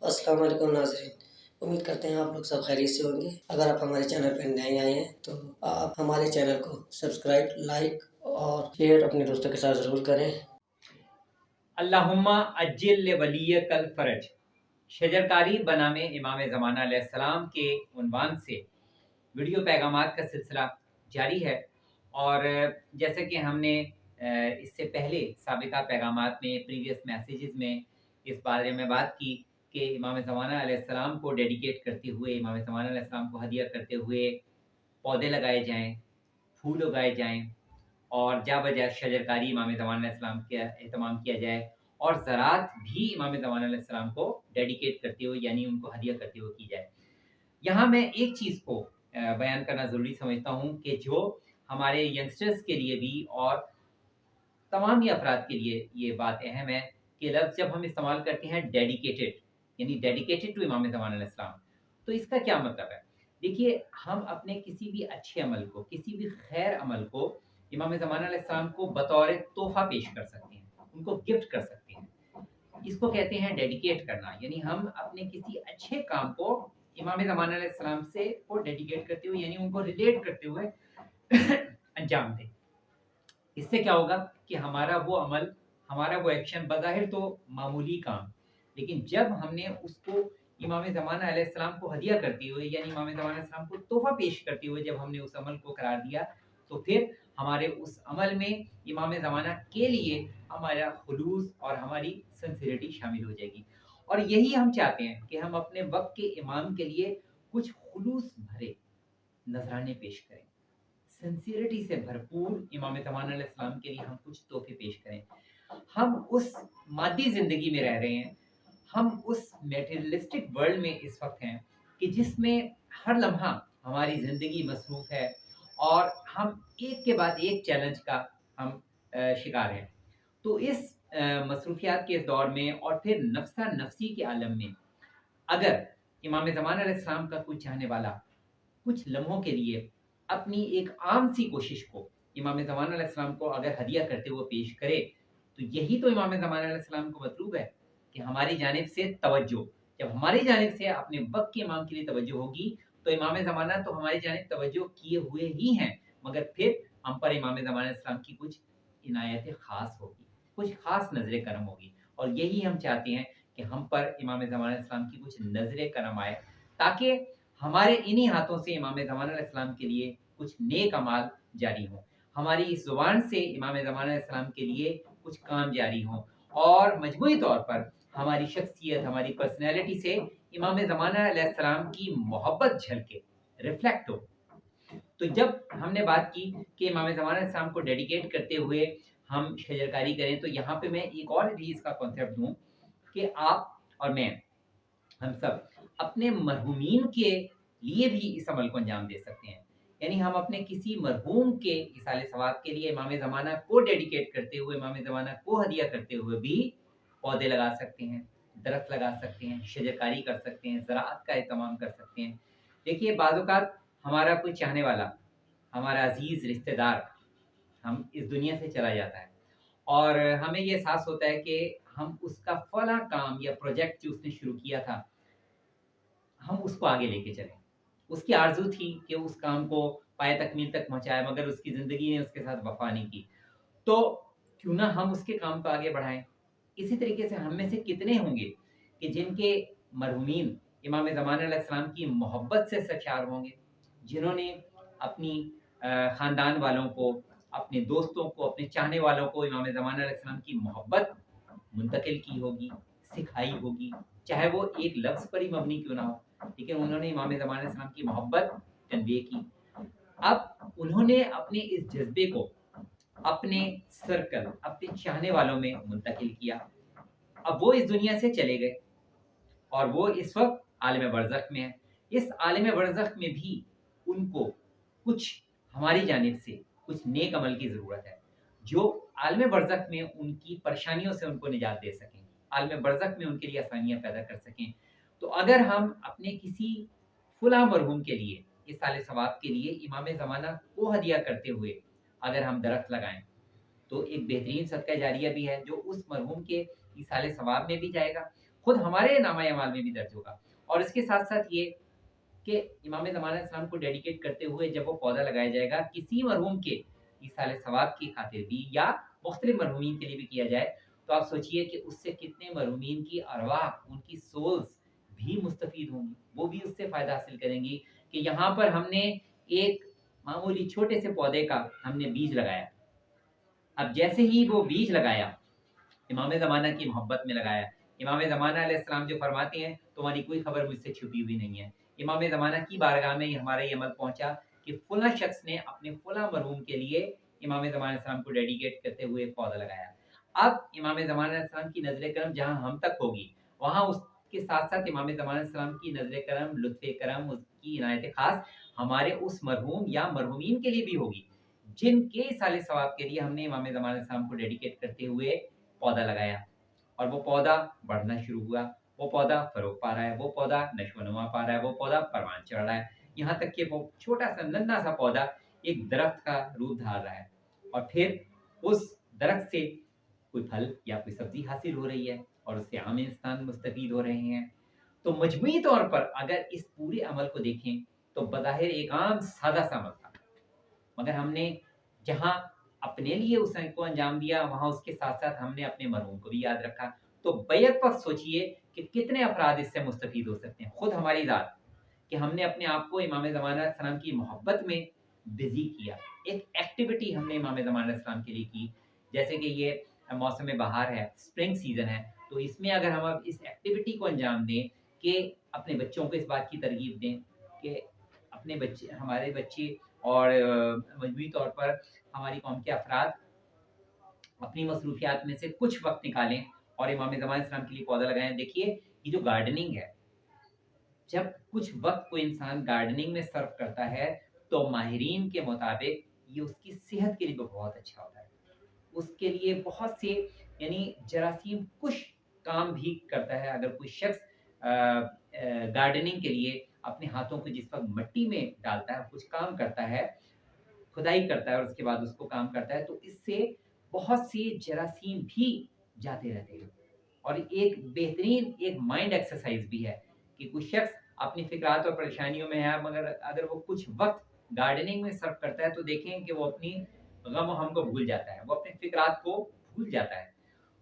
السلام علیکم ناظرین، امید کرتے ہیں آپ لوگ سب خیریت سے ہوں گے۔ اگر آپ ہمارے چینل پر نئے آئے ہیں تو آپ ہمارے چینل کو سبسکرائب، لائک اور شیئر اپنے دوستوں کے ساتھ ضرور کریں۔ اللہم اجل لولیک الفرج، شجرکاری بنام امام زمانہ علیہ السلام کے عنوان سے ویڈیو پیغامات کا سلسلہ جاری ہے، اور جیسے کہ ہم نے اس سے پہلے سابقہ پیغامات میں، پریویس میسیجز میں اس بارے میں بات کی کہ امام زمانہ علیہ السلام کو ڈیڈیکیٹ کرتے ہوئے، امام زمانہ علیہ السلام کو ہدیہ کرتے ہوئے پودے لگائے جائیں، پھول اگائے جائیں، اور جا بجا شجرکاری امام زمانہ علیہ السلام کا اہتمام کیا جائے، اور زراعت بھی امام زمانہ علیہ السلام کو ڈیڈیکیٹ کرتے ہوئے یعنی ان کو ہدیہ کرتے ہوئے کی جائے۔ یہاں میں ایک چیز کو بیان کرنا ضروری سمجھتا ہوں کہ جو ہمارے ینگسٹرز کے لیے بھی اور تمام ہی افراد کے لیے یہ بات اہم ہے کہ لفظ جب ہم استعمال کرتے ہیں ڈیڈیکیٹڈ، یعنی ڈیڈیکیٹڈ ٹو امام زمانہ علیہ السلام، تو اس کا کیا مطلب ہے؟ دیکھیے، ہم اپنے کسی بھی اچھے عمل کو، کسی بھی خیر عمل کو امام زمانہ علیہ السلام کو بطور تحفہ پیش کر سکتے ہیں، ان کو گفٹ کر سکتے ہیں۔ اس کو کہتے ہیں ڈیڈیکیٹ کرنا، یعنی ہم اپنے کسی اچھے کام کو امام زمانہ علیہ السلام سے کو ڈیڈیکیٹ کرتے ہوئے، یعنی ان کو ریلیٹ کرتے ہوئے انجام دیں۔ اس سے کیا ہوگا کہ ہمارا وہ عمل، ہمارا وہ ایکشن بظاہر تو معمولی کام، لیکن جب ہم نے اس کو امام زمانہ علیہ السلام کو ہدیہ کرتے ہوئے، یعنی امام زمانہ علیہ السلام کو تحفہ پیش کرتے ہوئے جب ہم نے اس عمل کو قرار دیا، تو پھر ہمارے اس عمل میں امام زمانہ کے لیے ہمارا خلوص اور ہماری سنسیریٹی شامل ہو جائے گی۔ اور یہی ہم چاہتے ہیں کہ ہم اپنے وقت کے امام کے لیے کچھ خلوص بھرے نذرانے پیش کریں، سنسیریٹی سے بھرپور امام زمانہ علیہ السلام کے لیے ہم کچھ تحفے پیش کریں۔ ہم اس مادی زندگی میں رہ رہے ہیں، ہم اس میٹیریلسٹک ورلڈ میں اس وقت ہیں کہ جس میں ہر لمحہ ہماری زندگی مصروف ہے، اور ہم ایک کے بعد ایک چیلنج کا ہم شکار ہیں۔ تو اس مصروفیات کے دور میں اور پھر نفسہ نفسی کے عالم میں اگر امام زمانہ علیہ السلام کا کوئی چاہنے والا کچھ لمحوں کے لیے اپنی ایک عام سی کوشش کو امام زمانہ علیہ السلام کو اگر ہدیہ کرتے ہوئے پیش کرے، تو یہی تو امام زمانہ علیہ السلام کو مطلوب ہے کہ ہماری جانب سے توجہ، جب ہماری جانب سے اپنے وقت کے امام کے لیے توجہ ہوگی تو امام زمانہ تو ہماری جانب توجہ کیے ہوئے ہی ہیں، مگر پھر ہم پر امام زمانہ علیہ السلام کی کچھ عنایت خاص ہوگی، کچھ خاص نظر کرم ہوگی، اور یہی ہم چاہتے ہیں کہ ہم پر امام زمانہ علیہ السلام کی کچھ نظر کرم آئے، تاکہ ہمارے انہی ہاتھوں سے امام زمانہ علیہ السلام کے لیے کچھ نیک اعمال جاری ہوں، ہماری اس زبان سے امام زمانہ علیہ السلام کے لیے کچھ کام جاری ہوں، اور مجموعی طور پر ہماری شخصیت، ہماری پرسنالٹی سے امام زمانہ علیہ السلام کی محبت جھلکے، ریفلیکٹ ہو۔ تو جب ہم نے بات کی کہ امام زمانہ علیہ السلام کو ڈیڈیکیٹ کرتے ہوئے ہم شجرکاری کریں، تو یہاں پہ میں ایک اور بھی اس کا کانسیپٹ دوں کہ آپ اور میں، ہم سب اپنے مرحومین کے لیے بھی اس عمل کو انجام دے سکتے ہیں، یعنی ہم اپنے کسی مرحوم کے ایصال ثواب کے لیے امام زمانہ کو ڈیڈیکیٹ کرتے ہوئے، امام زمانہ کو ہدیہ کرتے ہوئے بھی پودے لگا سکتے ہیں، درخت لگا سکتے ہیں، شجرکاری کر سکتے ہیں، زراعت کا اہتمام کر سکتے ہیں۔ دیکھیے، بعض اوقات ہمارا کوئی چاہنے والا، ہمارا عزیز رشتہ دار ہم اس دنیا سے چلا جاتا ہے، اور ہمیں یہ احساس ہوتا ہے کہ ہم اس کا فلاں کام یا پروجیکٹ جو اس نے شروع کیا تھا، ہم اس کو آگے لے کے چلیں۔ اس کی آرزو تھی کہ اس کام کو پائے تکمیل تک پہنچائے، مگر اس کی زندگی نے اس کے ساتھ وفا نہیں کی، تو کیوں نہ ہم اس کے کام کو آگے بڑھائیں۔ اسی طریقے سے ہم میں سے کتنے ہوں گے کہ جن کے مرحومین امام زمانہ علیہ السلام کی محبت سے سرشار ہوں گے، جنہوں نے اپنی خاندان والوں کو، اپنے دوستوں کو، اپنے چاہنے والوں کو امام زمانہ علیہ السلام کی محبت منتقل کی ہوگی، سکھائی ہوگی، چاہے وہ ایک لفظ پر ہی مبنی کیوں نہ ہو، لیکن انہوں نے امام زمانہ علیہ السلام کی محبت کنوے کی۔ اب انہوں نے اپنے اس جذبے کو اپنے سرکل، اپنے چاہنے والوں میں منتقل کیا۔ اب وہ اس دنیا سے چلے گئے، اور وہ اس وقت عالم برزخ میں ہے۔ اس عالم برزخ میں بھی ان کو کچھ ہماری جانب سے کچھ نیک عمل کی ضرورت ہے، جو عالم برزخ میں ان کی پریشانیوں سے ان کو نجات دے سکیں، عالم برزخ میں ان کے لیے آسانیاں پیدا کر سکیں۔ تو اگر ہم اپنے کسی فلاں مرحوم کے لیے، ایصال ثواب کے لیے امام زمانہ کو ہدیہ کرتے ہوئے اگر ہم درخت لگائیں، تو ایک بہترین صدقہ جاریہ بھی ہے جو اس مرحوم کے ایصال ثواب میں بھی جائے گا، خود ہمارے نامہ اعمال میں بھی درج ہوگا۔ اور اس کے ساتھ ساتھ یہ کہ امام زمانہ علیہ السلام کو ڈیڈیکیٹ کرتے ہوئے جب وہ پودا لگایا جائے گا کسی مرحوم کے ایصال ثواب کی خاطر بھی یا مختلف مرحومین کے لیے بھی کیا جائے، تو آپ سوچئے کہ اس سے کتنے مرحومین کی ارواح، ان کی سولز بھی مستفید ہوں گی، وہ بھی اس سے فائدہ حاصل کریں گی کہ یہاں پر ہم نے ایک معمولی چھوٹے سے پودے کا ہم نے بیج لگایا۔ اب جیسے ہی وہ بیج لگایا، امام زمانہ کی محبت میں لگایا، امام زمانہ علیہ السلام جو فرماتے ہیں تمہاری کوئی خبر مجھ سے چھپی ہوئی نہیں ہے، امام زمانہ کی بارگاہ میں ہمارا یہ عمل پہنچا کہ فلاں شخص نے اپنے فلاں مرحوم کے لیے امام زمانہ علیہ السلام کو ڈیڈیکیٹ کرتے ہوئے پودا لگایا۔ اب امام زمانہ علیہ السلام کی نظر کرم جہاں ہم تک ہوگی، وہاں اس کے ساتھ ساتھ امام زمانہ علیہ السلام کی نظر کرم، لطف کرم، اس کی عنایت خاص ہمارے اس مرحوم یا مرحومین کے لیے بھی ہوگی جن کے ایصال ثواب کے لیے ہم نے امام زمانہ علیہ السلام کو ڈیڈیکیٹ کرتے ہوئے پودا لگایا، اور وہ پودا بڑھنا شروع ہوا، وہ پودا فروغ پا رہا ہے، وہ پودا نشو و نما پا رہا ہے، وہ پودا پروان چڑھ رہا ہے، یہاں تک کہ وہ چھوٹا سا ننھا سا پودا ایک درخت کا روپ دھار رہا ہے، اور پھر اس درخت سے کوئی پھل یا کوئی سبزی حاصل ہو رہی ہے اور اس سے عام انسان مستفید ہو رہے ہیں۔ تو مجموعی طور پر اگر اس پورے عمل کو دیکھیں تو بظاہر ایک عام سادہ سا عمل تھا، مگر ہم نے جہاں اپنے لیے اس کو انجام دیا، وہاں اس کے ساتھ ساتھ ہم نے اپنے مرحوم کو بھی یاد رکھا۔ تو بیک وقت سوچئے کہ کتنے افراد اس سے مستفید ہو سکتے ہیں، خود ہماری ذات کہ ہم نے اپنے آپ کو امام زمانہ علیہ السلام کی محبت میں بزی کیا، ایک ایکٹیویٹی ہم نے امام زمانہ علیہ السلام کے لیے کی، جیسے کہ یہ موسم بہار ہے، اسپرنگ سیزن ہے، تو اس میں اگر ہم اب اس ایکٹیویٹی کو انجام دیں کہ اپنے بچوں کو اس بات کی ترغیب دیں کہ اپنے بچے، ہمارے بچے اور مجموعی طور پر ہماری قوم کے افراد اپنی مصروفیات میں سے کچھ وقت نکالیں اور امام زمانہ اسلام کے لیے پودا لگائیں۔ دیکھیے یہ جو گارڈننگ ہے، جب کچھ وقت کوئی انسان گارڈننگ میں صرف کرتا ہے تو ماہرین کے مطابق یہ اس کی صحت کے لیے بھی بہت اچھا ہوتا ہے، اس کے لیے بہت سے یعنی جراثیم کش کام بھی کرتا ہے۔ اگر کوئی شخص گارڈننگ کے لیے اپنے ہاتھوں کو جس وقت مٹی میں ڈالتا ہے، کچھ کام کرتا ہے، کھدائی کرتا ہے اور اس کے بعد اس کو کام کرتا ہے، تو اس سے بہت سی جراثیم بھی جاتے رہتے ہیں، اور ایک بہترین ایک مائنڈ ایکسرسائز بھی ہے کہ کوئی شخص اپنی فکرات اور پریشانیوں میں ہے، مگر اگر وہ کچھ وقت گارڈننگ میں صرف کرتا ہے تو دیکھیں کہ وہ اپنی غم و ہم کو بھول جاتا ہے، وہ اپنے فکرات کو بھول جاتا ہے۔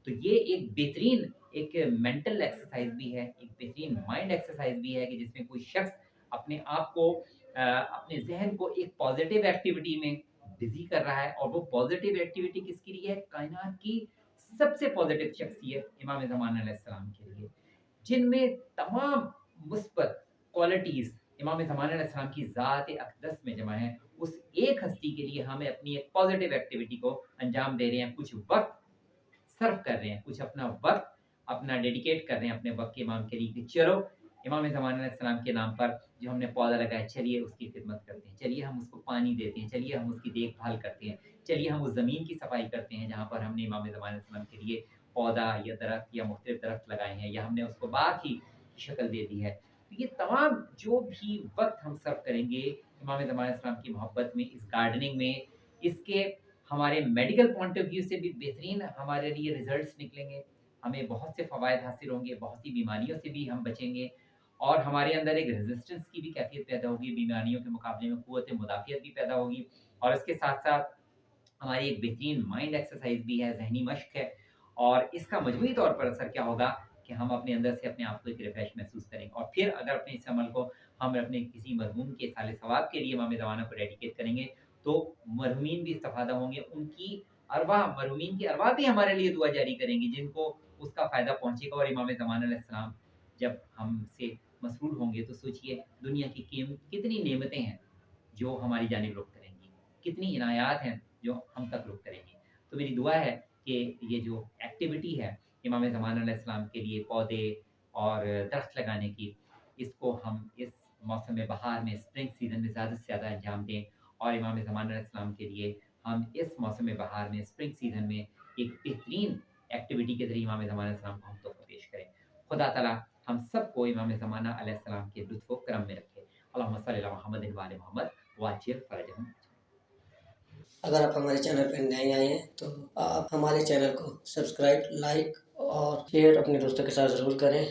تو یہ ایک بہترین ایک مینٹل ایکسرسائز بھی ہے، ایک بہترین مائنڈ ایکسرسائز بھی ہے کہ جس میں کوئی شخص اپنے آپ کو اپنے ذہن کو ایک پازیٹیو ایکٹیویٹی میں بزی کر رہا ہے، اور وہ پازیٹیو ایکٹیویٹی کس کے لیے ہے؟ کائنات کی سب سے پازیٹیو شخصیت امام زمانہ علیہ السلام کے لیے، جن میں تمام مثبت کوالٹیز امام زمانہ علیہ السلام کی ذات اقدس میں جمع ہیں۔ اس ایک ہستی کے لیے ہمیں اپنی ایک پازیٹیو ایکٹیویٹی کو انجام دے رہے ہیں، کچھ وقت صرف کر رہے ہیں، کچھ اپنا وقت اپنا ڈیڈیکیٹ کر رہے ہیں اپنے وقت کے امام کے لیے کہ چلو امام زمانہ علیہ السلام کے نام پر جو ہم نے پودا لگایا، چلیے اس کی خدمت کرتے ہیں، چلیے ہم اس کو پانی دیتے ہیں، چلیے ہم اس کی دیکھ بھال کرتے ہیں، چلیے ہم اس زمین کی صفائی کرتے ہیں جہاں پر ہم نے امام زمانہ علیہ السلام کے لیے پودا یا درخت یا مختلف درخت لگائے ہیں، یا ہم نے اس کو باغ کی شکل دے دی ہے۔ تو یہ تمام جو بھی وقت ہم صرف کریں گے امام زمانہ علیہ السلام کی محبت میں، اس گارڈننگ میں، اس کے ہمارے میڈیکل پوائنٹ آف ویو سے بھی بہترین ہمارے لیے ریزلٹس نکلیں گے، ہمیں بہت سے فوائد حاصل ہوں گے، بہت سی بیماریوں سے بھی ہم بچیں گے، اور ہمارے اندر ایک ریزسٹنس کی بھی کیفیت پیدا ہوگی، بیماریوں کے مقابلے میں قوت مدافعت بھی پیدا ہوگی، اور اس کے ساتھ ساتھ ہماری ایک بہترین مائنڈ ایکسرسائز بھی ہے، ذہنی مشق ہے، اور اس کا مجموعی طور پر اثر کیا ہوگا کہ ہم اپنے اندر سے اپنے آپ کو ایک ریفریش محسوس کریں گے، اور پھر اگر اپنے اس عمل کو ہم اپنے کسی مرحوم کے ایصال ثواب کے لیے امام زمانہ کو ڈیڈیکیٹ کریں گے تو مرحومین بھی استفادہ ہوں گے، ان کی ارواح، مرحومین کی ارواح بھی ہمارے لیے دعا جاری کریں گی جن کو اس کا فائدہ پہنچے گا۔ اور امام زمانہ علیہ السلام جب ہم سے مسرور ہوں گے تو سوچئے دنیا کی کتنی نعمتیں ہیں جو ہماری جانب رخ کریں گی، کتنی عنایات ہیں جو ہم تک رخ کریں گی۔ تو میری دعا ہے کہ یہ جو ایکٹیویٹی ہے امام زمانہ علیہ السلام کے لیے پودے اور درخت لگانے کی، اس کو ہم اس موسم بہار میں، اسپرنگ سیزن میں زیادہ سے زیادہ انجام دیں، اور امام زمانہ علیہ السلام کے لیے ہم اس موسم بہار میں، اسپرنگ سیزن میں ایک بہترین ایکٹیویٹی کے ذریعے امام زمانہ علیہ السلام کو ہم تحفہ پیش کریں۔ خدا تعالیٰ ہم سب کو امام زمانہ علیہ السلام کے لطف و کرم میں رکھے۔ اللہم صلی علی محمد و آل محمد وعجل فرجہم۔ اگر آپ ہمارے چینل پر نئے آئے ہیں تو آپ ہمارے چینل کو سبسکرائب، لائک اور شیئر اپنے دوستوں کے ساتھ ضرور کریں۔